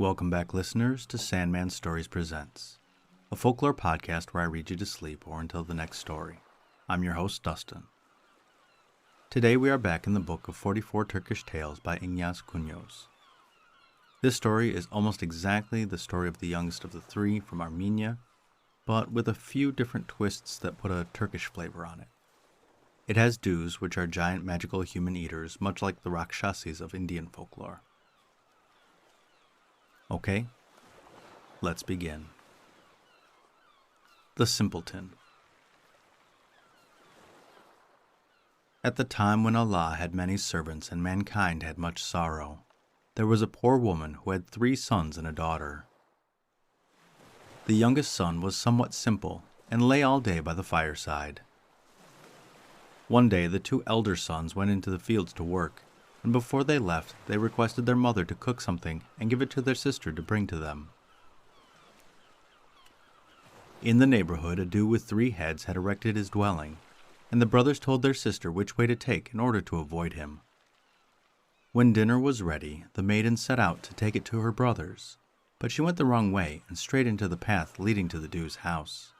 Welcome back, listeners, to Sandman Stories Presents, a folklore podcast where I read you to sleep or until the next story. I'm your host, Dustin. Today we are back in the book of 44 Turkish Tales by Ignácz Kúnos. This story is almost exactly the story of the youngest of the three from Armenia, but with a few different twists that put a Turkish flavor on it. It has dus, which are giant magical human eaters, much like the Rakshasis of Indian folklore. Okay, let's begin. The Simpleton. At the time when Allah had many servants and mankind had much sorrow, there was a poor woman who had 3 sons and a daughter. The youngest son was somewhat simple and lay all day by the fireside. One day the 2 elder sons went into the fields to work, and before they left, they requested their mother to cook something and give it to their sister to bring to them. In the neighborhood, a Jew with 3 heads had erected his dwelling, and the brothers told their sister which way to take in order to avoid him. When dinner was ready, the maiden set out to take it to her brothers, but she went the wrong way and straight into the path leading to the Jew's house.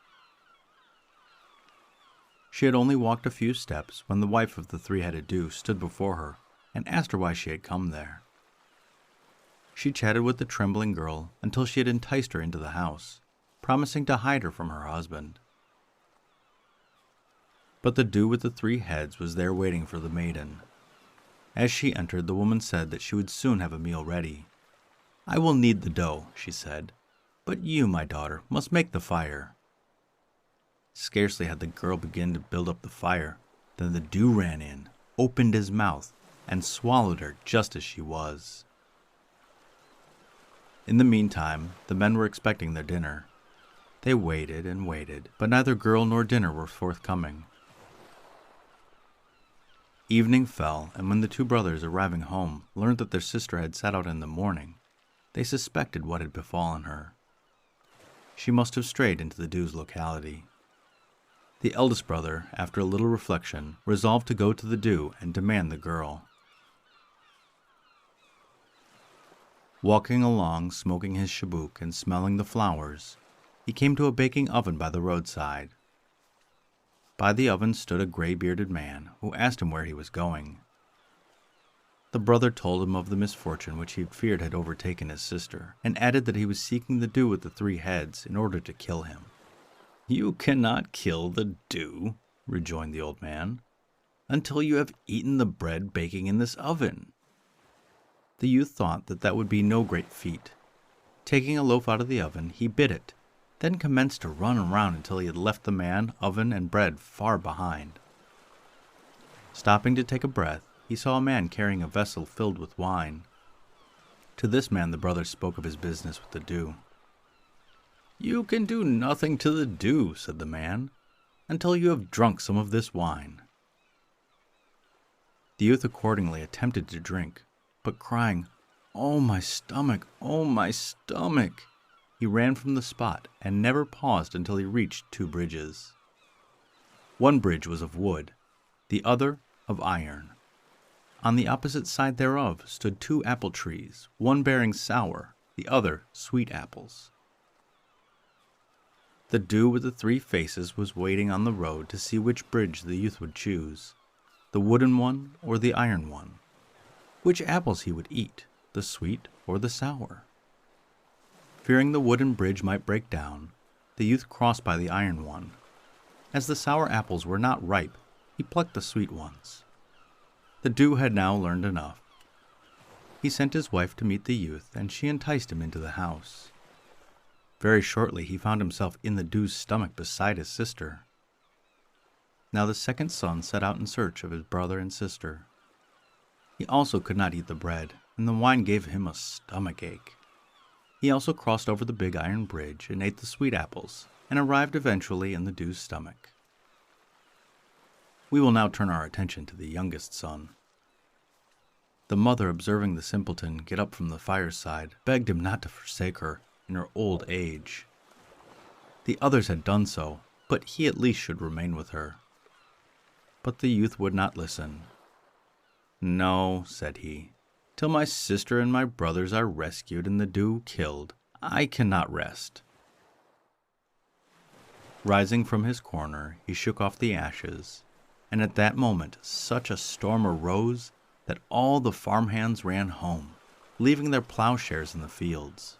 She had only walked a few steps when the wife of the 3-headed Jew stood before her and asked her why she had come there. She chatted with the trembling girl until she had enticed her into the house, promising to hide her from her husband. But the Jew with the 3 heads was there waiting for the maiden. As she entered, the woman said that she would soon have a meal ready. "I will knead the dough," she said, "but you, my daughter, must make the fire." Scarcely had the girl begun to build up the fire than the Jew ran in, opened his mouth, and swallowed her just as she was. In the meantime, the men were expecting their dinner. They waited and waited, but neither girl nor dinner were forthcoming. Evening fell, and when the 2 brothers arriving home learned that their sister had set out in the morning, they suspected what had befallen her. She must have strayed into the Jew's locality. The eldest brother, after a little reflection, resolved to go to the Jew and demand the girl. Walking along, smoking his chibuk and smelling the flowers, he came to a baking oven by the roadside. By the oven stood a gray-bearded man, who asked him where he was going. The brother told him of the misfortune which he feared had overtaken his sister, and added that he was seeking the Jew with the 3 heads in order to kill him. "You cannot kill the Jew," rejoined the old man, "until you have eaten the bread baking in this oven." The youth thought that would be no great feat. Taking a loaf out of the oven, he bit it, then commenced to run around until he had left the man, oven, and bread far behind. Stopping to take a breath, he saw a man carrying a vessel filled with wine. To this man the brother spoke of his business with the Jew. "You can do nothing to the Jew," said the man, "until you have drunk some of this wine." The youth accordingly attempted to drink, but crying, "Oh, my stomach! Oh, my stomach!" he ran from the spot and never paused until he reached 2 bridges. One bridge was of wood, the other of iron. On the opposite side thereof stood 2 apple trees, one bearing sour, the other sweet apples. The Jew with the 3 faces was waiting on the road to see which bridge the youth would choose, the wooden one or the iron one, which apples he would eat, the sweet or the sour. Fearing the wooden bridge might break down, the youth crossed by the iron one. As the sour apples were not ripe, he plucked the sweet ones. The Jew had now learned enough. He sent his wife to meet the youth, and she enticed him into the house. Very shortly he found himself in the Jew's stomach beside his sister. Now the second son set out in search of his brother and sister. He also could not eat the bread, and the wine gave him a stomach ache. He also crossed over the big iron bridge and ate the sweet apples, and arrived eventually in the Jew's stomach. We will now turn our attention to the youngest son. The mother, observing the simpleton get up from the fireside, begged him not to forsake her in her old age. The others had done so, but he at least should remain with her. But the youth would not listen. "No," said he, Till my sister and my brothers are rescued and the Dew killed, I cannot rest." Rising from his corner, he shook off the ashes, and at that moment such a storm arose that all the farmhands ran home, leaving their plowshares in the fields.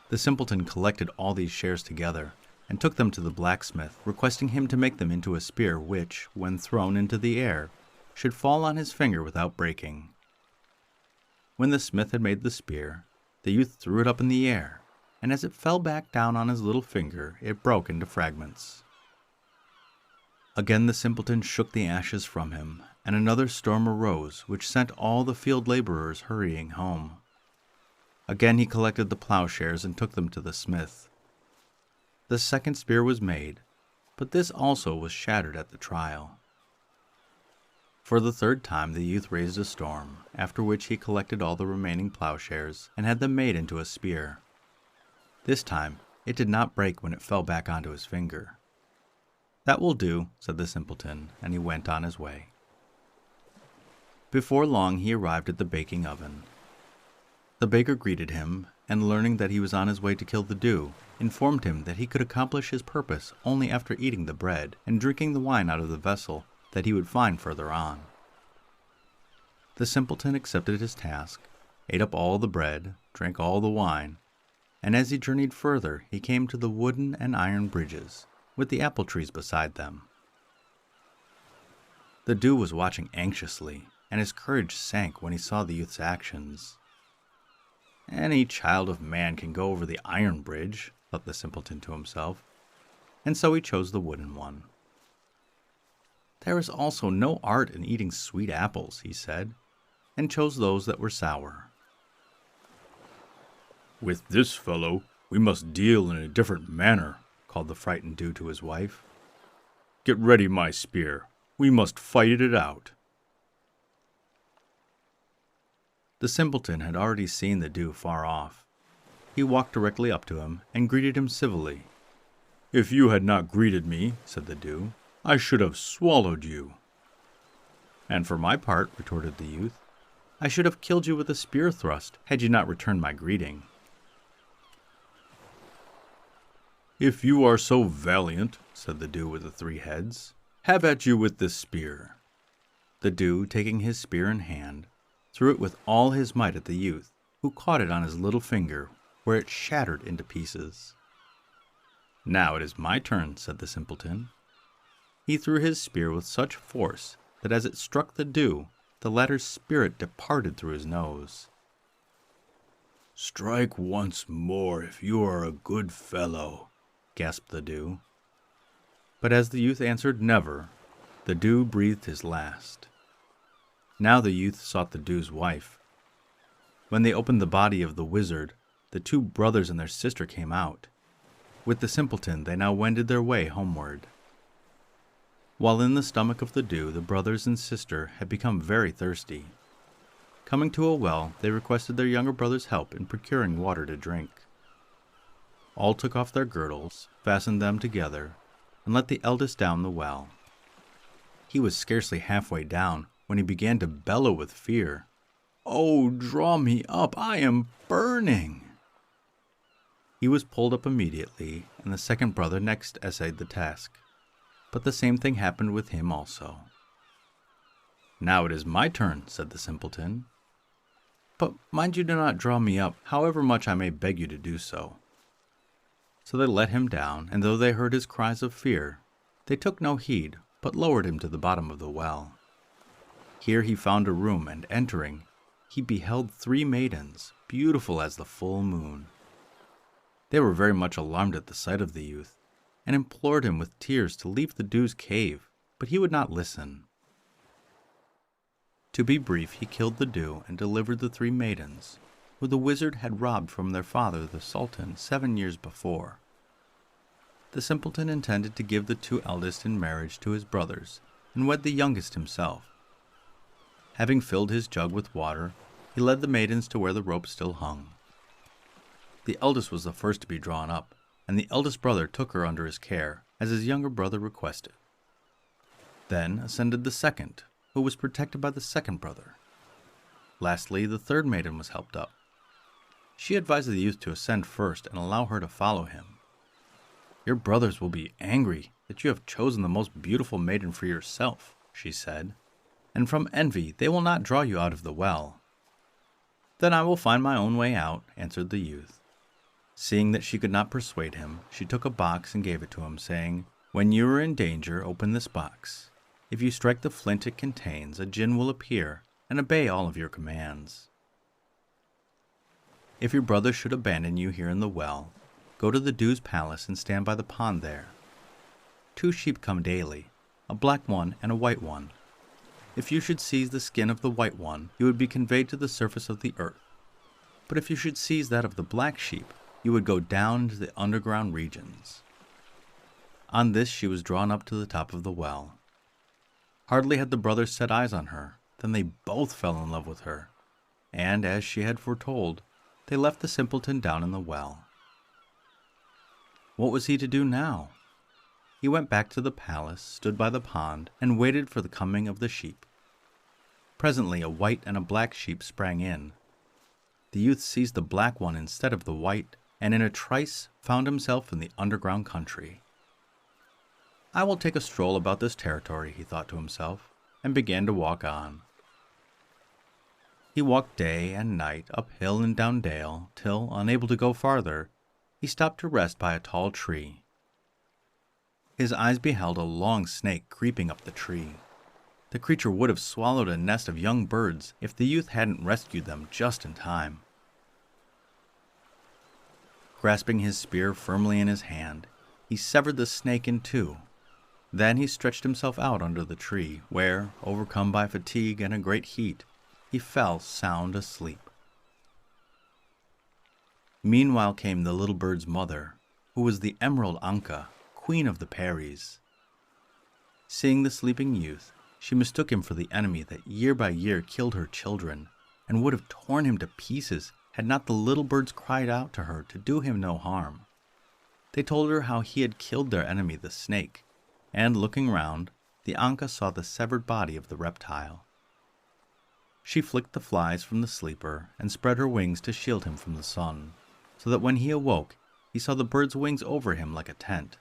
The simpleton collected all these shares together and took them to the blacksmith, requesting him to make them into a spear which, when thrown into the air, should fall on his finger without breaking. When the smith had made the spear, the youth threw it up in the air, and as it fell back down on his little finger, it broke into fragments. Again the simpleton shook the ashes from him, and another storm arose which sent all the field laborers hurrying home. Again he collected the plowshares and took them to the smith. The second spear was made, but this also was shattered at the trial. For the third time the youth raised a storm, after which he collected all the remaining plowshares and had them made into a spear. This time it did not break when it fell back onto his finger. "That will do," said the simpleton, and he went on his way. Before long he arrived at the baking oven. The baker greeted him, and learning that he was on his way to kill the Dew, informed him that he could accomplish his purpose only after eating the bread and drinking the wine out of the vessel that he would find further on. The simpleton accepted his task, ate up all the bread, drank all the wine, and as he journeyed further he came to the wooden and iron bridges, with the apple trees beside them. The Dew was watching anxiously, and his courage sank when he saw the youth's actions. "Any child of man can go over the iron bridge," thought the simpleton to himself, and so he chose the wooden one. "There is also no art in eating sweet apples," he said, and chose those that were sour. "With this fellow we must deal in a different manner," called the frightened Dew to his wife. "Get ready my spear. We must fight it out." The simpleton had already seen the Dew far off. He walked directly up to him and greeted him civilly. "If you had not greeted me," said the Dew, "I should have swallowed you." "And for my part," retorted the youth, "I should have killed you with a spear thrust had you not returned my greeting." "If you are so valiant," said the Dew with the three heads, "have at you with this spear." The Dew, taking his spear in hand, threw it with all his might at the youth, who caught it on his little finger, where it shattered into pieces. "Now it is my turn," said the simpleton. He threw his spear with such force that as it struck the Dew, the latter's spirit departed through his nose. "Strike once more if you are a good fellow," gasped the Dew. But as the youth answered never, the Dew breathed his last. Now the youth sought the Dew's wife. When they opened the body of the wizard, the two brothers and their sister came out. With the simpleton they now wended their way homeward. While in the stomach of the Dew, the brothers and sister had become very thirsty. Coming to a well, they requested their younger brother's help in procuring water to drink. All took off their girdles, fastened them together, and let the eldest down the well. He was scarcely halfway down when he began to bellow with fear. "Oh, draw me up! I am burning!" He was pulled up immediately, and the second brother next essayed the task. But the same thing happened with him also. "Now it is my turn," said the simpleton. "But mind you do not draw me up, however much I may beg you to do so." So they let him down, and though they heard his cries of fear, they took no heed, but lowered him to the bottom of the well. Here he found a room, and entering, he beheld 3 maidens, beautiful as the full moon. They were very much alarmed at the sight of the youth, and implored him with tears to leave the Dew's cave, but he would not listen. To be brief, he killed the Dew and delivered the 3 maidens, who the wizard had robbed from their father the Sultan 7 years before. The simpleton intended to give the 2 eldest in marriage to his brothers, and wed the youngest himself. Having filled his jug with water, he led the maidens to where the rope still hung. The eldest was the first to be drawn up, and the eldest brother took her under his care, as his younger brother requested. Then ascended the second, who was protected by the second brother. Lastly, the third maiden was helped up. She advised the youth to ascend first and allow her to follow him. "Your brothers will be angry that you have chosen the most beautiful maiden for yourself," she said, "and from envy they will not draw you out of the well." "Then I will find my own way out," answered the youth. Seeing that she could not persuade him, she took a box and gave it to him, saying, "When you are in danger, open this box. If you strike the flint it contains, a jinn will appear and obey all of your commands. If your brother should abandon you here in the well, go to the Dew's palace and stand by the pond there. 2 sheep come daily, a black one and a white one. If you should seize the skin of the white one, you would be conveyed to the surface of the earth. But if you should seize that of the black sheep, you would go down into the underground regions." On this she was drawn up to the top of the well. Hardly had the brothers set eyes on her than they both fell in love with her, and, as she had foretold, they left the simpleton down in the well. What was he to do now? He went back to the palace, stood by the pond, and waited for the coming of the sheep. Presently a white and a black sheep sprang in. The youth seized the black one instead of the white, and in a trice found himself in the underground country. "I will take a stroll about this territory," he thought to himself, and began to walk on. He walked day and night, up hill and down dale, till, unable to go farther, he stopped to rest by a tall tree. His eyes beheld a long snake creeping up the tree. The creature would have swallowed a nest of young birds if the youth hadn't rescued them just in time. Grasping his spear firmly in his hand, he severed the snake in 2. Then he stretched himself out under the tree, where, overcome by fatigue and a great heat, he fell sound asleep. Meanwhile came the little bird's mother, who was the Emerald Anka, queen of the Peris. Seeing the sleeping youth, she mistook him for the enemy that year by year killed her children, and would have torn him to pieces had not the little birds cried out to her to do him no harm. They told her how he had killed their enemy the snake, and looking round, the Anka saw the severed body of the reptile. She flicked the flies from the sleeper and spread her wings to shield him from the sun, so that when he awoke, he saw the bird's wings over him like a tent.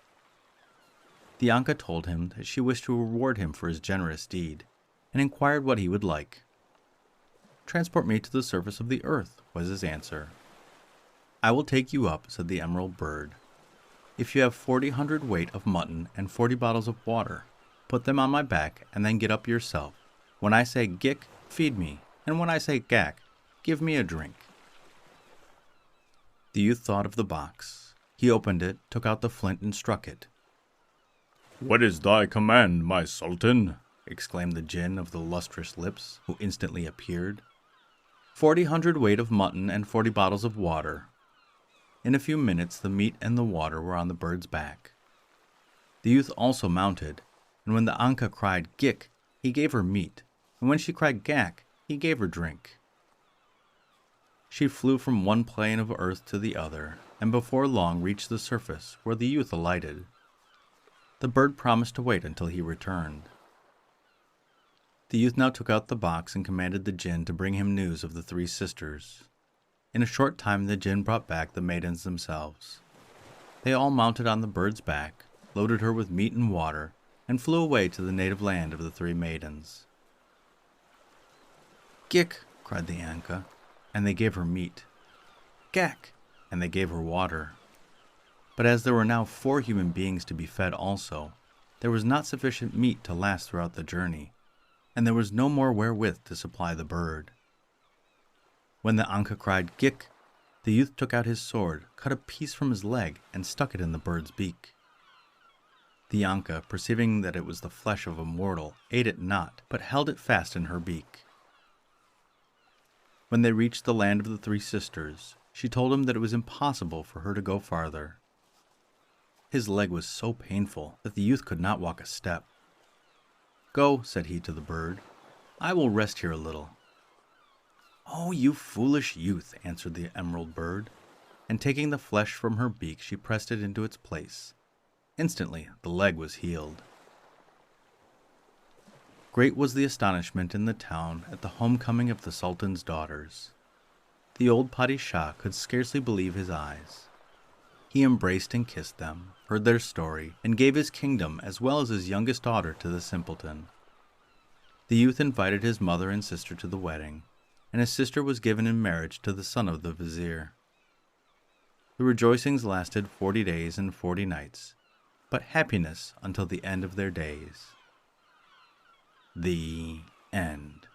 The Anka told him that she wished to reward him for his generous deed, and inquired what he would like. "Transport me to the surface of the earth," was his answer. "I will take you up," said the emerald bird. "If you have 40 hundredweight of mutton and 40 bottles of water, put them on my back and then get up yourself. When I say gick, feed me, and when I say gack, give me a drink." The youth thought of the box. He opened it, took out the flint, and struck it. "What is thy command, my sultan?" exclaimed the jinn of the lustrous lips, who instantly appeared. 40 hundredweight of mutton and 40 bottles of water. In a few minutes the meat and the water were on the bird's back. The youth also mounted, and when the Anka cried gick, he gave her meat, and when she cried gack, he gave her drink. She flew from one plane of earth to the other, and before long reached the surface, where the youth alighted. The bird promised to wait until he returned. The youth now took out the box and commanded the jinn to bring him news of the 3 sisters. In a short time the jinn brought back the maidens themselves. They all mounted on the bird's back, loaded her with meat and water, and flew away to the native land of the 3 maidens. "Gick!" cried the Anka, and they gave her meat. "Gack!" and they gave her water. But as there were now 4 human beings to be fed also, there was not sufficient meat to last throughout the journey, and there was no more wherewith to supply the bird. When the Anka cried gick, the youth took out his sword, cut a piece from his leg, and stuck it in the bird's beak. The Anka, perceiving that it was the flesh of a mortal, ate it not, but held it fast in her beak. When they reached the land of the 3 sisters, she told him that it was impossible for her to go farther. His leg was so painful that the youth could not walk a step. "Go," said he to the bird. "I will rest here a little." "Oh, you foolish youth," answered the emerald bird, and taking the flesh from her beak she pressed it into its place. Instantly the leg was healed. Great was the astonishment in the town at the homecoming of the Sultan's daughters. The old Padishah could scarcely believe his eyes. He embraced and kissed them, heard their story, and gave his kingdom as well as his youngest daughter to the Simpleton. The youth invited his mother and sister to the wedding, and his sister was given in marriage to the son of the vizier. The rejoicings lasted 40 days and 40 nights, but happiness until the end of their days. The end.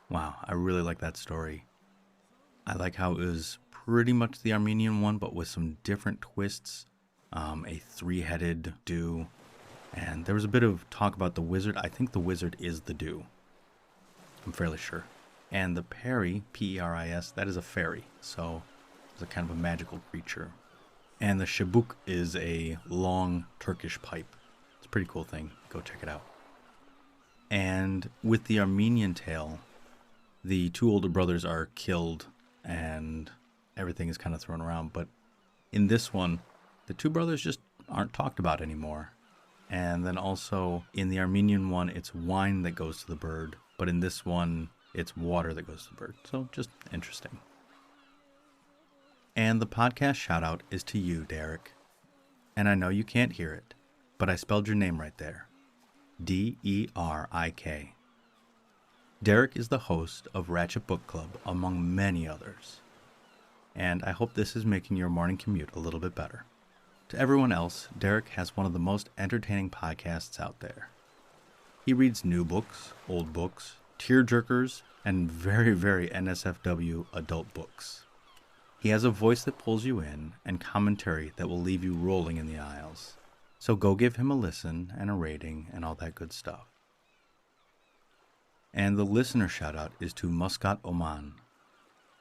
Wow, I really like that story. I like how it was pretty much the Armenian one, but with some different twists. A three-headed dew. And there was a bit of talk about the wizard. I think the wizard is the dew. I'm fairly sure. And the Peri, P-E-R-I-S, that is a fairy. So it's a kind of a magical creature. And the shabuk is a long Turkish pipe. It's a pretty cool thing. Go check it out. And with the Armenian tale, the two older brothers are killed and everything is kind of thrown around. But in this one, the two brothers just aren't talked about anymore. And then also in the Armenian one, it's wine that goes to the bird. But in this one, it's water that goes to the bird. So just interesting. And the podcast shout out is to you, Derik. And I know you can't hear it, but I spelled your name right there. D-E-R-I-K. Derik is the host of Ratchet Book Club, among many others. And I hope this is making your morning commute a little bit better. To everyone else, Derik has one of the most entertaining podcasts out there. He reads new books, old books, tearjerkers, and very, very NSFW adult books. He has a voice that pulls you in and commentary that will leave you rolling in the aisles. So go give him a listen and a rating and all that good stuff. And the listener shoutout is to Muscat, Oman.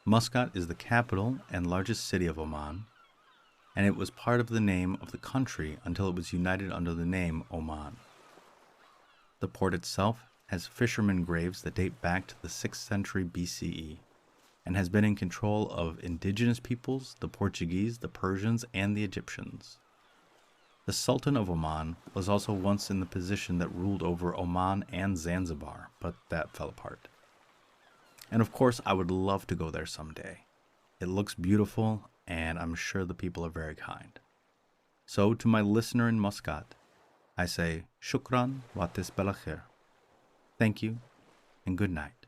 Muscat is the capital and largest city of Oman, and it was part of the name of the country until it was united under the name Oman. The port itself has fishermen graves that date back to the 6th century BCE, and has been in control of indigenous peoples, the Portuguese, the Persians, and the Egyptians. The Sultan of Oman was also once in the position that ruled over Oman and Zanzibar, but that fell apart. And of course, I would love to go there someday. It looks beautiful, and I'm sure the people are very kind. So to my listener in Muscat, I say, Shukran wa tis belakhair. Thank you, and good night.